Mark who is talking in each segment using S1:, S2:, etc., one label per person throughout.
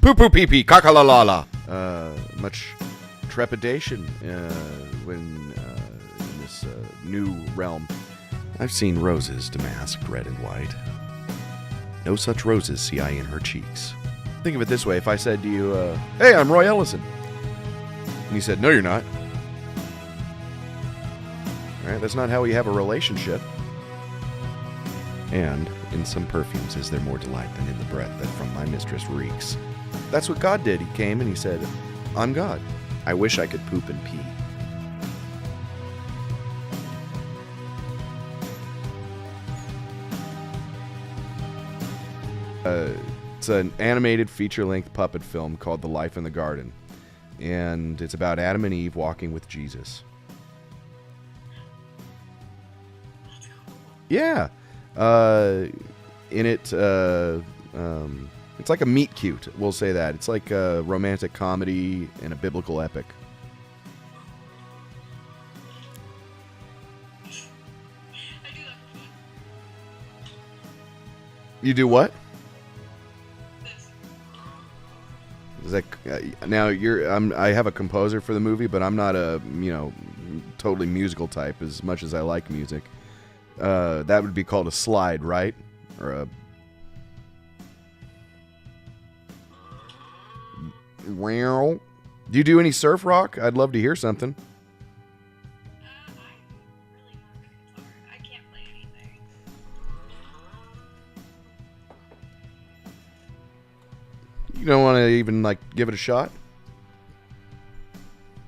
S1: Poo poo pee pee, kakalalala. Much trepidation when in this new realm. I've seen roses damasked red and white. No such roses see I in her cheeks. Think of it this way, if I said to you, hey, I'm Roy Ellison. And you said, no, you're not. All right, that's not how we have a relationship. And in some perfumes is there more delight than in the breath that from my mistress reeks. That's what God did. He came and he said, I'm God. I wish I could poop and pee. It's an animated feature-length puppet film called The Life in the Garden. And it's about Adam and Eve walking with Jesus. Yeah. In it, it's like a meet cute, we'll say that. It's like a romantic comedy and a biblical epic. You do what? Is that, now I have a composer for the movie, but I'm not a totally musical type as much as I like music. That would be called a slide, right? Or a wow. Do you do any surf rock? I'd love to hear something.
S2: I'm really not good guitar. I can't play anything.
S1: You don't want to even give it a shot?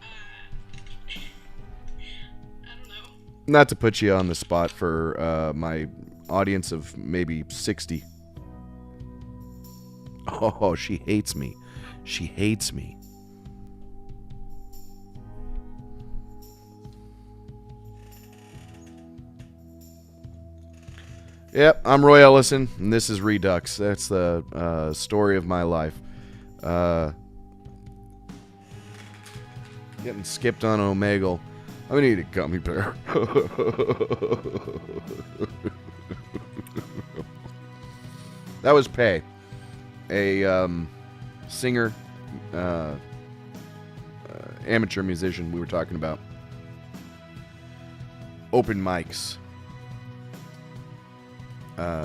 S2: I don't know.
S1: Not to put you on the spot for my audience of maybe 60. Oh, she hates me. She hates me. Yep, I'm Roy Ellison, and this is Redux. That's the story of my life. Getting skipped on Omegle. I'm gonna eat a gummy bear. That was Pei, a singer, amateur musician we were talking about. Open mics.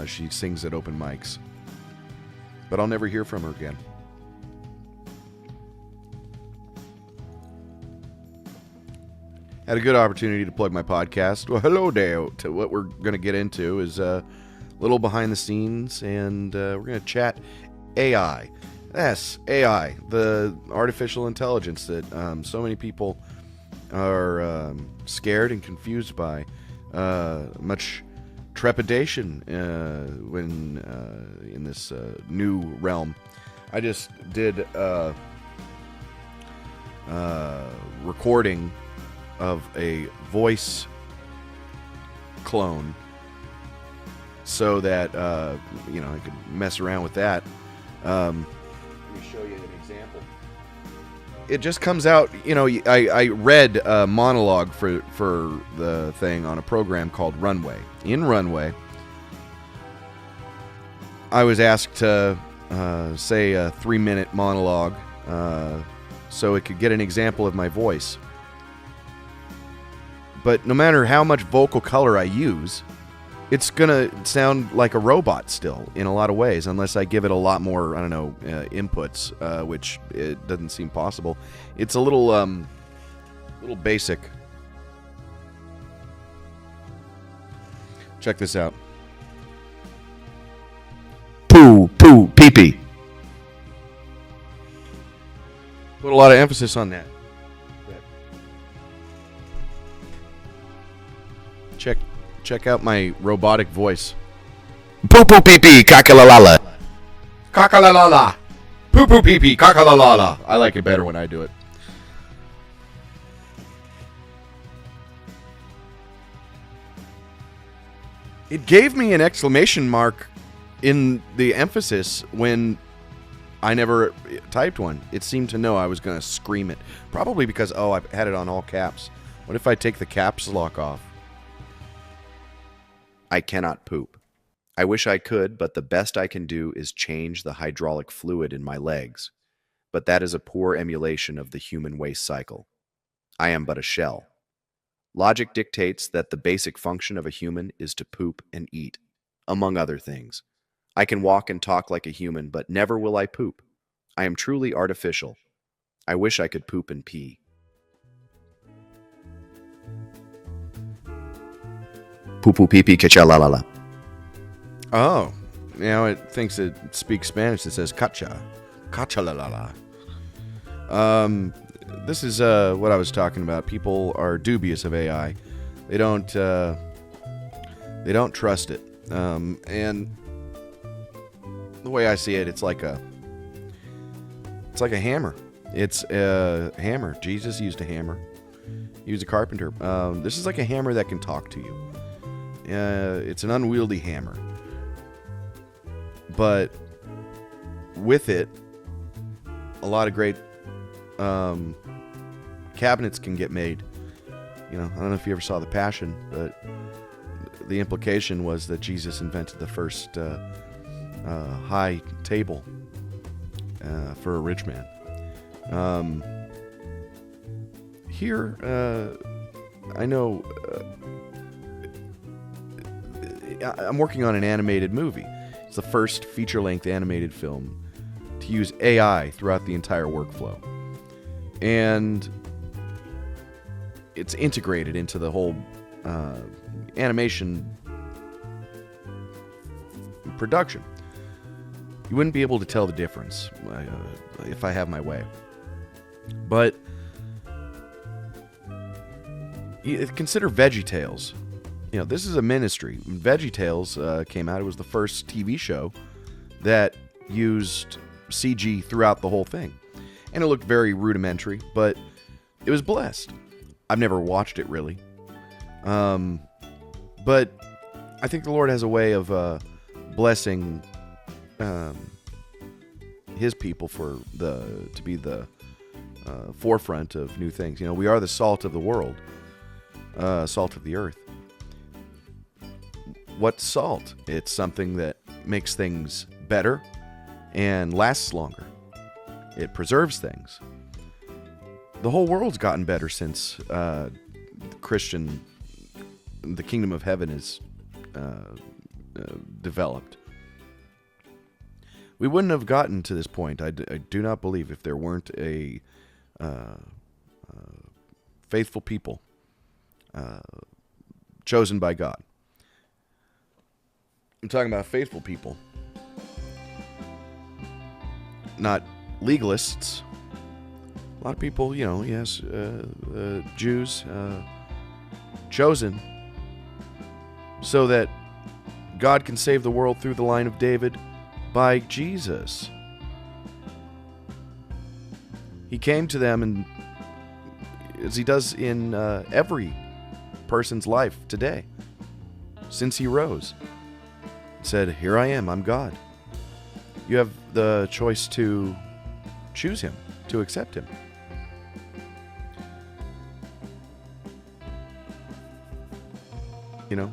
S1: She sings at open mics. But I'll never hear from her again. Had a good opportunity to plug my podcast. Well, hello there. What we're going to get into is a little behind the scenes, and we're going to chat AI. Yes, AI, the artificial intelligence that so many people are scared and confused by. Much trepidation when in this new realm. I just did a recording of a voice clone so that I could mess around with that. Let me show you an example. It just comes out, I read a monologue for the thing on a program called Runway. In Runway, I was asked to say a 3-minute monologue so it could get an example of my voice. But no matter how much vocal color I use, it's going to sound like a robot still in a lot of ways, unless I give it a lot more, inputs, which it doesn't seem possible. It's a little basic. Check this out. Poo, poo, pee pee. Put a lot of emphasis on that. Check out my robotic voice. Poo poo pee pee kakalalala. Kakalalala. Poo poo pee pee kakalalala. I like it better when I do it. It gave me an exclamation mark in the emphasis when I never typed one. It seemed to know I was going to scream it. Probably because, I had it on all caps. What if I take the caps lock off? I cannot poop. I wish I could, but the best I can do is change the hydraulic fluid in my legs. but that is a poor emulation of the human waste cycle. I am but a shell. Logic dictates that the basic function of a human is to poop and eat, among other things. I can walk and talk like a human, but never will I poop. I am truly artificial. I wish I could poop and pee. Poo poo pee pee kacha la la la. Oh, now it thinks it speaks Spanish. It says cacha. Cacha la la la. This is what I was talking about. People are dubious of AI. They don't trust it. And the way I see it, it's like a hammer. It's a hammer. Jesus used a hammer. He was a carpenter. This is like a hammer that can talk to you. It's an unwieldy hammer. But with it, a lot of great cabinets can get made. I don't know if you ever saw The Passion, but the implication was that Jesus invented the first high table for a rich man. Here, I know I'm working on an animated movie. It's the first feature-length animated film to use AI throughout the entire workflow. And it's integrated into the whole animation production. You wouldn't be able to tell the difference if I have my way. But consider VeggieTales. This is a ministry. VeggieTales came out. It was the first TV show that used CG throughout the whole thing. And it looked very rudimentary, but it was blessed. I've never watched it, really. But I think the Lord has a way of blessing His people to be the forefront of new things. We are the salt of the world, salt of the earth. What's salt? It's something that makes things better and lasts longer. It preserves things. The whole world's gotten better since the kingdom of heaven is developed. We wouldn't have gotten to this point, I do not believe, if there weren't a faithful people chosen by God. I'm talking about faithful people, not legalists. A lot of people, yes, Jews, chosen so that God can save the world through the line of David by Jesus. He came to them, and as he does in every person's life today, since he rose, said, "Here I am, I'm God." You have the choice to choose him, to accept him.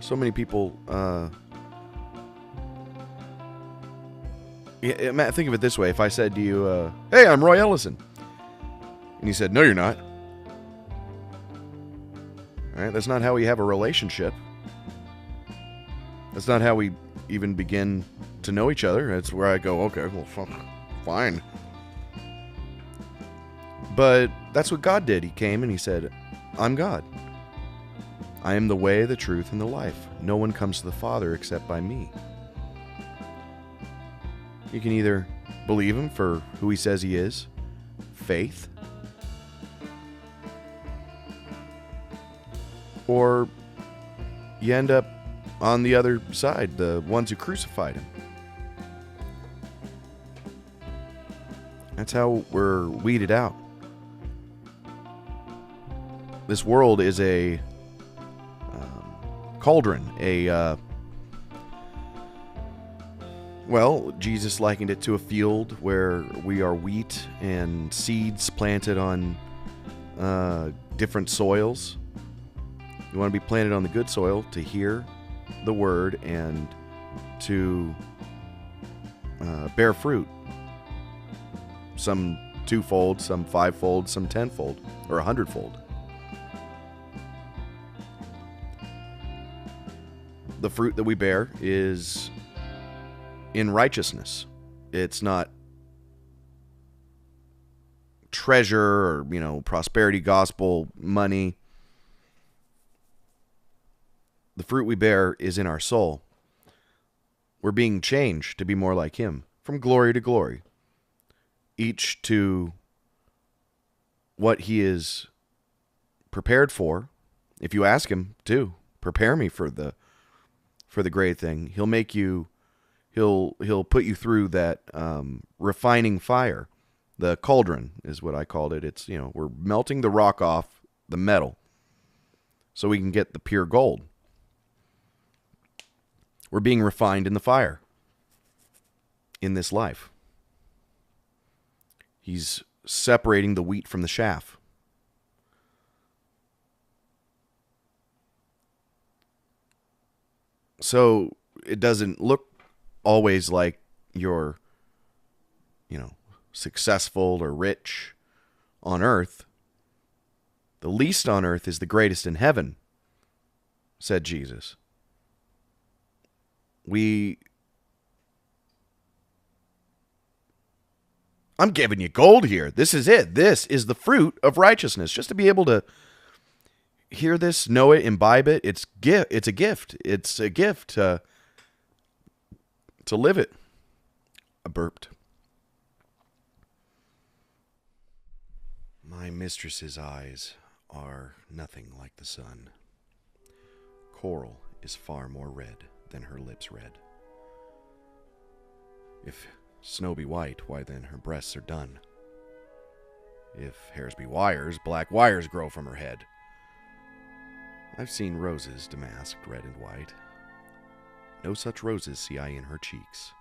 S1: So many people, think of it this way. If I said to you, "Hey, I'm Roy Ellison," and you said, "No, you're not." All right, that's not how we have a relationship. That's not how we even begin to know each other. That's where I go, okay, well, fine. But that's what God did. He came and he said, "I'm God. I am the way, the truth, and the life. No one comes to the Father except by me." You can either believe him for who he says he is, faith, or you end up on the other side, the ones who crucified him. That's how we're weeded out. This world is a cauldron, Jesus likened it to a field where we are wheat and seeds planted on different soils. You want to be planted on the good soil to hear the word and to bear fruit. Some twofold, some fivefold, some tenfold, or 100-fold. The fruit that we bear is in righteousness. It's not treasure or, prosperity gospel, money. The fruit we bear is in our soul. We're being changed to be more like Him, from glory to glory, each to what He is prepared for. If you ask Him to prepare me for the great thing, He'll make you. He'll put you through that refining fire. The cauldron is what I called it. It's, we're melting the rock off the metal so we can get the pure gold. We're being refined in the fire in this life. He's separating the wheat from the chaff. So it doesn't look always like you're, successful or rich on earth. The least on earth is the greatest in heaven, said Jesus. I'm giving you gold here. This is it. This is the fruit of righteousness. Just to be able to hear this, know it, imbibe it, it's a gift. It's a gift to live it. I burped. My mistress's eyes are nothing like the sun. Coral is far more red than her lips red. If snow be white, why then her breasts are dun. If hairs be wires, black wires grow from her head. I've seen roses damasked red and white. No such roses see I in her cheeks.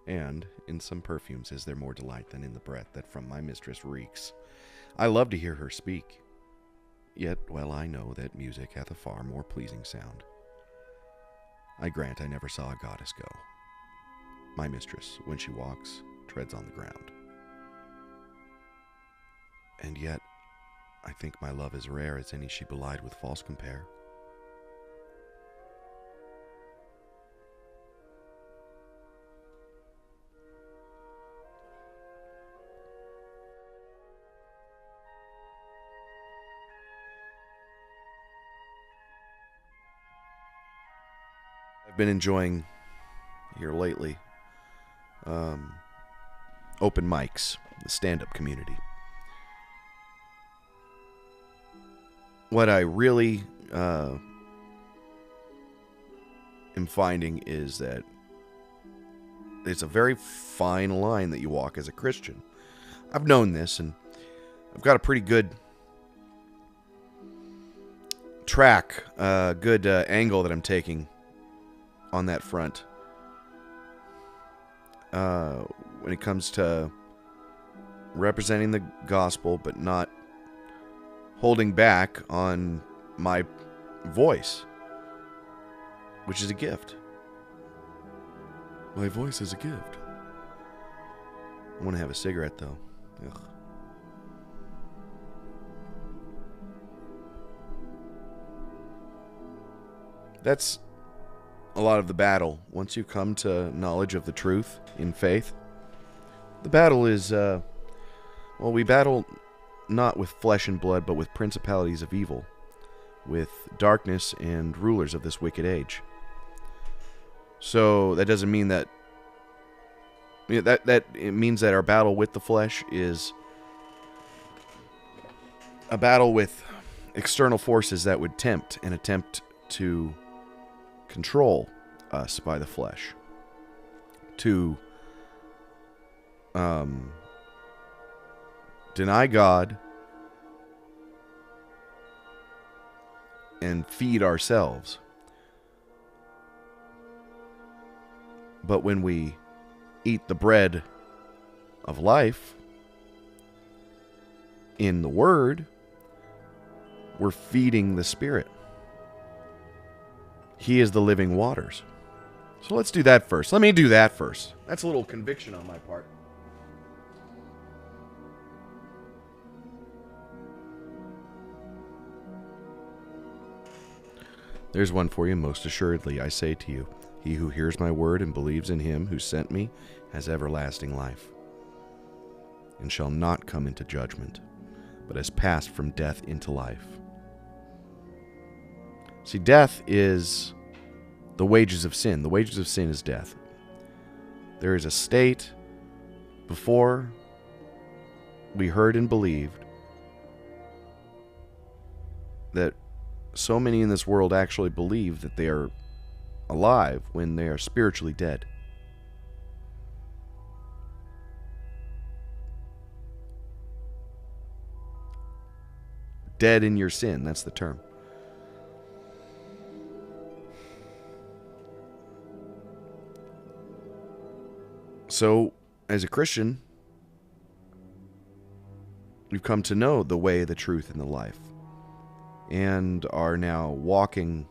S1: And in some perfumes is there more delight than in the breath that from my mistress reeks. I love to hear her speak. Yet well I know that music hath a far more pleasing sound. I grant I never saw a goddess go. My mistress, when she walks, treads on the ground. And yet I think my love as rare as any she belied with false compare. I've been enjoying here lately open mics, the stand-up community. What I really am finding is that it's a very fine line that you walk as a Christian. I've known this, and I've got a pretty good track, good angle that I'm taking on that front. When it comes to representing the gospel, but not holding back on my voice, which is a gift. My voice is a gift. I want to have a cigarette, though. Ugh. That's a lot of the battle. Once you come to knowledge of the truth in faith, the battle is, we battle not with flesh and blood, but with principalities of evil, with darkness and rulers of this wicked age. So that doesn't mean that, that it means that our battle with the flesh is a battle with external forces that would tempt and attempt to control us by the flesh, to deny God and feed ourselves. But when we eat the bread of life in the Word, we're feeding the Spirit. He is the living waters. So let's do that first. Let me do that first. That's a little conviction on my part. There's one for you. Most assuredly, I say to you, he who hears my word and believes in him who sent me has everlasting life, and shall not come into judgment, but has passed from death into life. See, death is the wages of sin. The wages of sin is death. There is a state before we heard and believed that so many in this world actually believe that they are alive when they are spiritually dead. Dead in your sin, that's the term. So, as a Christian, we've come to know the way, the truth, and the life, and are now walking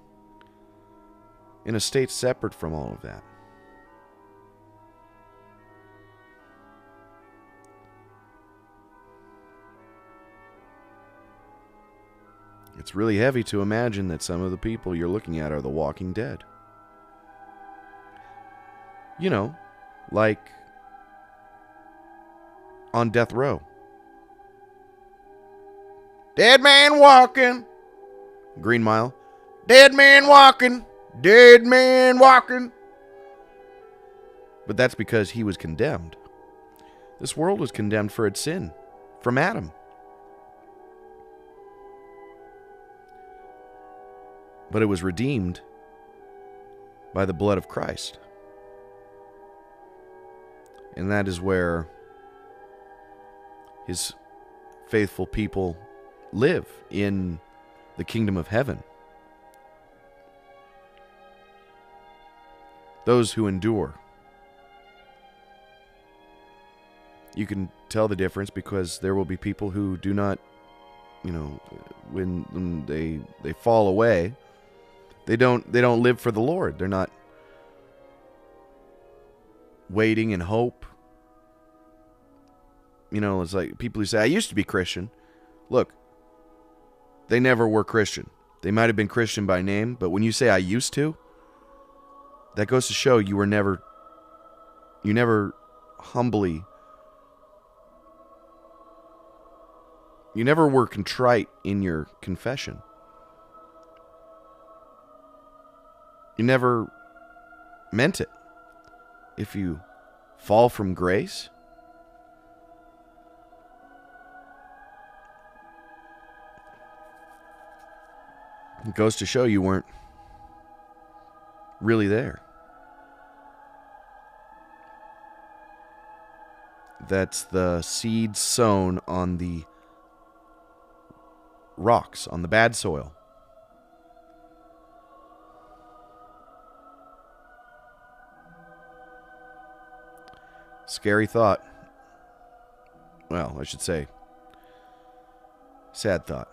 S1: in a state separate from all of that. It's really heavy to imagine that some of the people you're looking at are the walking dead. You know, like on death row. Dead man walking. Green Mile. Dead man walking. Dead man walking. But that's because he was condemned. This world was condemned for its sin from Adam. But it was redeemed by the blood of Christ. And that is where his faithful people live, in the kingdom of heaven. Those who endure. You can tell the difference because there will be people who do not, when they fall away, they don't live for the Lord. They're not waiting in hope. It's like people who say, I used to be Christian. Look, they never were Christian. They might have been Christian by name, but when you say I used to, that goes to show you never humbly, you never were contrite in your confession. You never meant it. If you fall from grace, it goes to show you weren't really there. That's the seed sown on the rocks, on the bad soil. Scary thought. Well, I should say, sad thought.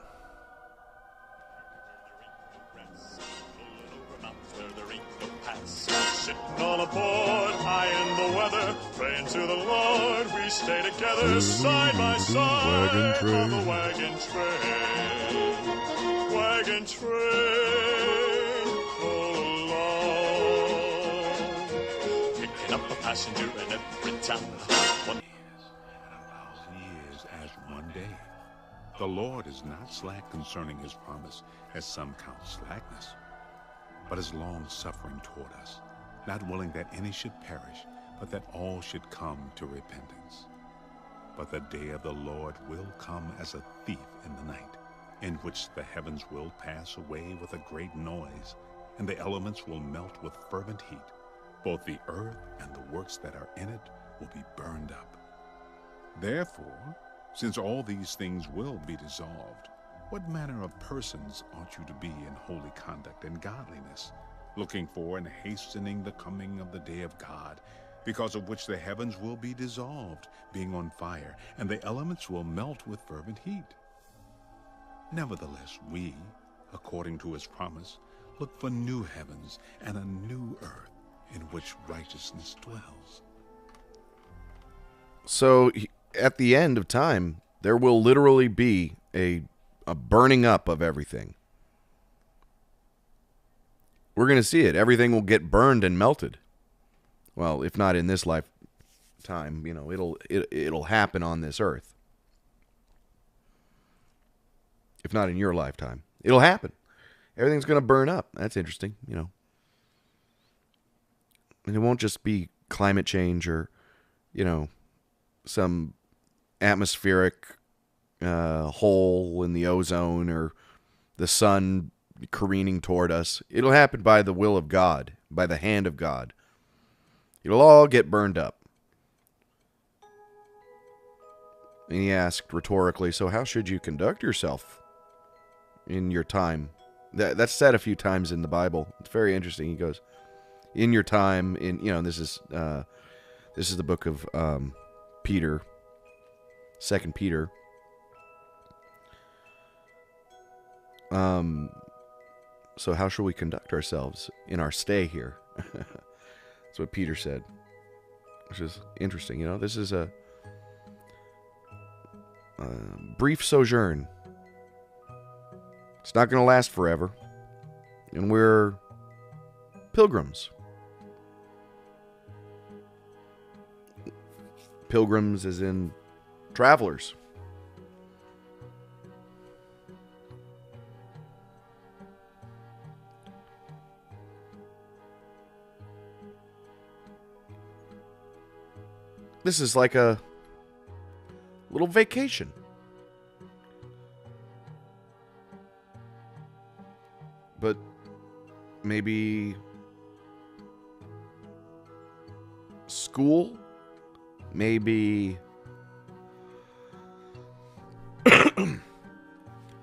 S3: Sitting all aboard, high in the weather, praying to the Lord. We stay together side by side on the wagon train. Wagon train, all along, picking up a passenger in every town. One
S4: years, 1,000 years as one day. The Lord is not slack concerning his promise, as some count slackness, but is long-suffering toward us, not willing that any should perish, but that all should come to repentance. But the day of the Lord will come as a thief in the night, in which the heavens will pass away with a great noise, and the elements will melt with fervent heat. Both the earth and the works that are in it will be burned up. Therefore, since all these things will be dissolved, what manner of persons ought you to be in holy conduct and godliness, looking for and hastening the coming of the day of God, because of which the heavens will be dissolved, being on fire, and the elements will melt with fervent heat? Nevertheless, we, according to his promise, look for new heavens and a new earth in which righteousness dwells.
S1: So, at the end of time, there will literally be a burning up of everything. We're going to see it. Everything will get burned and melted. Well, if not in this lifetime, it'll happen on this earth. If not in your lifetime, it'll happen. Everything's going to burn up. That's interesting, And it won't just be climate change or, some atmospheric hole in the ozone or the sun careening toward us. It'll happen by the will of God, by the hand of God. It'll all get burned up. And he asked rhetorically, so how should you conduct yourself in your time? That's said a few times in the Bible. It's very interesting. He goes, in your time, this is the book of Peter, 2 Peter. So how shall we conduct ourselves in our stay here? That's what Peter said, which is interesting. This is a brief sojourn. It's not going to last forever. And we're pilgrims. Pilgrims as in travelers. This is like a little vacation. But maybe school, maybe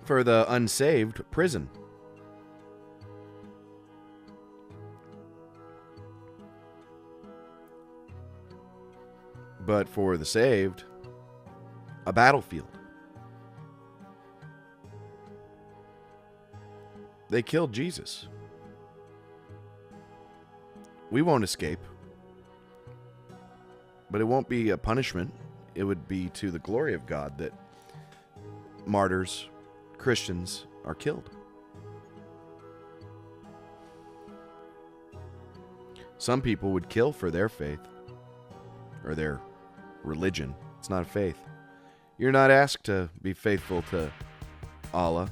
S1: for the unsaved, prison. But for the saved, a battlefield. They killed Jesus. We won't escape. But it won't be a punishment. It would be to the glory of God that martyrs, Christians, are killed. Some people would kill for their faith or their religion. It's not a faith. You're not asked to be faithful to Allah.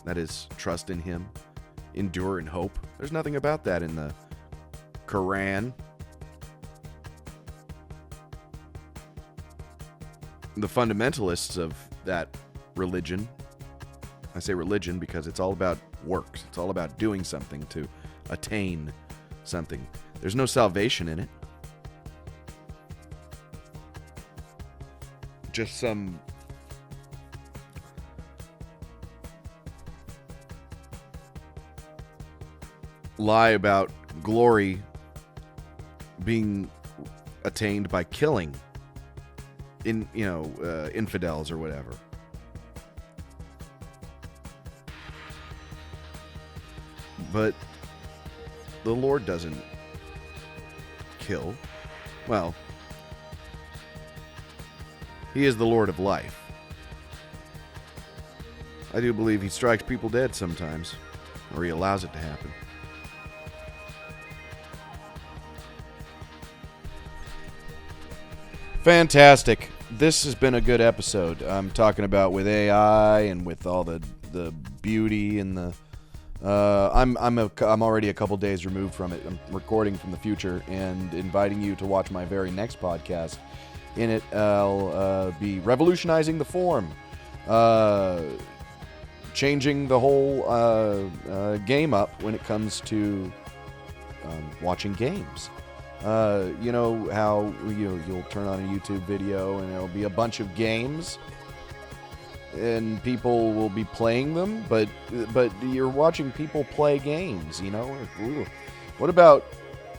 S1: That is, trust in Him, endure in hope. There's nothing about that in the Quran. The fundamentalists of that religion, I say religion because it's all about works. It's all about doing something to attain something. There's no salvation in it. Just some lie about glory being attained by killing infidels or whatever. But the Lord doesn't kill. Well, He is the Lord of life. I do believe He strikes people dead sometimes, or He allows it to happen. Fantastic. This has been a good episode. I'm talking about with AI and with all the beauty and the I'm already a couple days removed from it. I'm recording from the future and inviting you to watch my very next podcast. In it, I'll be revolutionizing the form, changing the whole game up when it comes to watching games. You know how you'll turn on a YouTube video and there'll be a bunch of games and people will be playing them, but you're watching people play games, Ooh. What about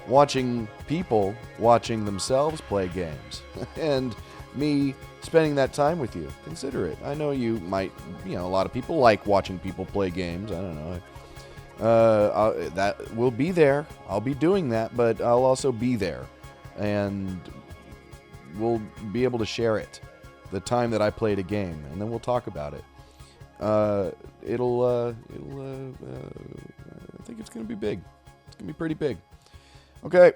S1: watching people watching themselves play games and me spending that time with you? Consider it. I know you might, a lot of people like watching people play games. I don't know. That will be there. I'll be doing that, but I'll also be there, and we'll be able to share it, the time that I played a game, and then we'll talk about it. I think it's going to be big. going to be pretty big. Okay,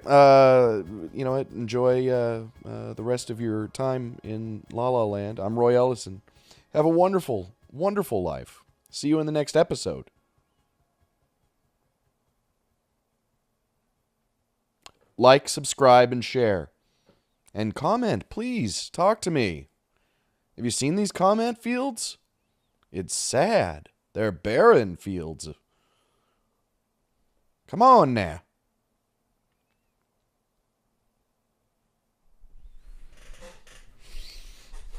S1: you know what? Enjoy the rest of your time in La La Land. I'm Roy Ellison. Have a wonderful, wonderful life. See you in the next episode. Like, subscribe, and share. And comment, please. Talk to me. Have you seen these comment fields? It's sad. They're barren fields. Come on now.